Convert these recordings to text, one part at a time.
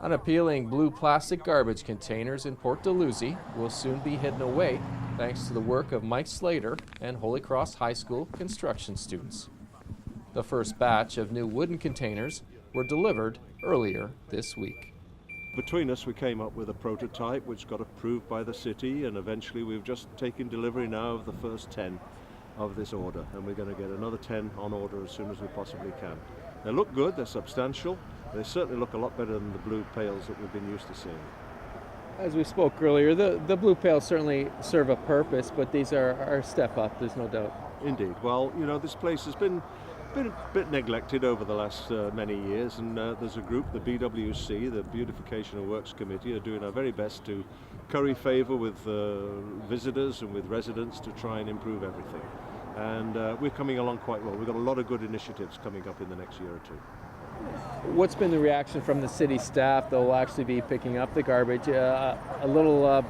Unappealing blue plastic garbage containers in Port Dalhousie will soon be hidden away thanks to the work of Mike Slater and Holy Cross High School construction students. The first batch of new wooden containers were delivered earlier this week. Between us we came up with a prototype which got approved by the city, and eventually we've just taken delivery now of the first 10 of this order, and we're going to get another 10 on order as soon as we possibly can. They look good, they're substantial, they certainly look a lot better than the blue pails that we've been used to seeing. As we spoke earlier, the blue pails certainly serve a purpose, but these are a step up, there's no doubt. Indeed. Well, you know, this place has been a bit neglected over the last many years, and there's a group, the BWC, the Beautification and Works Committee, are doing our very best to curry favour with visitors and with residents to try and improve everything. And we're coming along quite well. We've got a lot of good initiatives coming up in the next year or two. What's been the reaction from the city staff that will actually be picking up the garbage? A little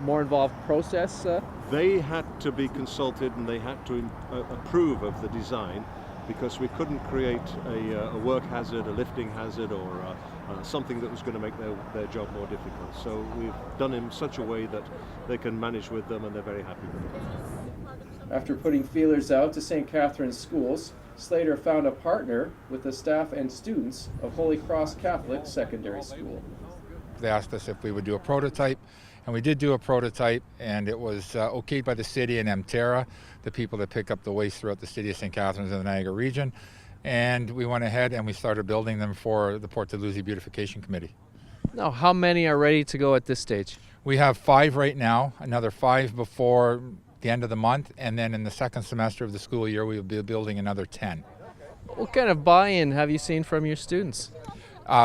more involved process? They had to be consulted and they had to approve of the design, because we couldn't create a work hazard, a lifting hazard, or something that was going to make their job more difficult. So we've done it in such a way that they can manage with them, and they're very happy with it. After putting feelers out to St. Catherine's schools, Slater found a partner with the staff and students of Holy Cross Catholic Secondary School. They asked us if we would do a prototype, and we did do a prototype, and it was okayed by the city and Mterra, the people that pick up the waste throughout the city of St. Catharines and the Niagara region. And we went ahead and we started building them for the Port Dalhousie Beautification Committee. Now, how many are ready to go at this stage? We have 5 right now, another 5 before the end of the month, and then in the second semester of the school year we will be building another 10. What kind of buy-in have you seen from your students?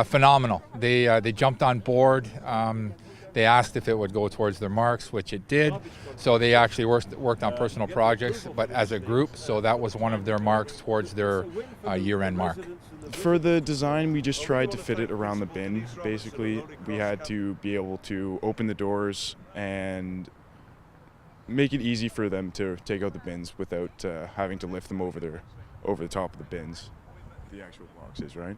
Phenomenal. They jumped on board. They asked if it would go towards their marks, which it did. So they actually worked on personal projects, but as a group, so that was one of their marks towards their year-end mark. For the design, we just tried to fit it around the bin. Basically, we had to be able to open the doors and make it easy for them to take out the bins without having to lift them over the top of the bins. The actual boxes, right?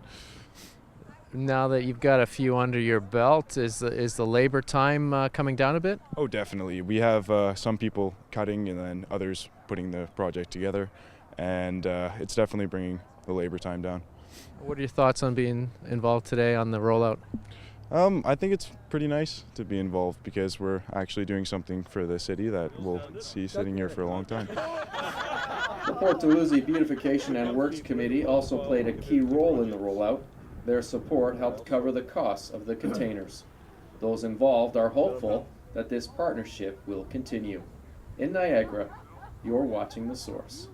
Now that you've got a few under your belt, is the labor time coming down a bit? Oh, definitely. We have some people cutting and then others putting the project together, and it's definitely bringing the labor time down. What are your thoughts on being involved today on the rollout? I think it's pretty nice to be involved because we're actually doing something for the city that we'll see sitting here for a long time. The Port Dalhousie Beautification and Works Committee also played a key role in the rollout. Their support helped cover the costs of the containers. Those involved are hopeful that this partnership will continue. In Niagara, you're watching The Source.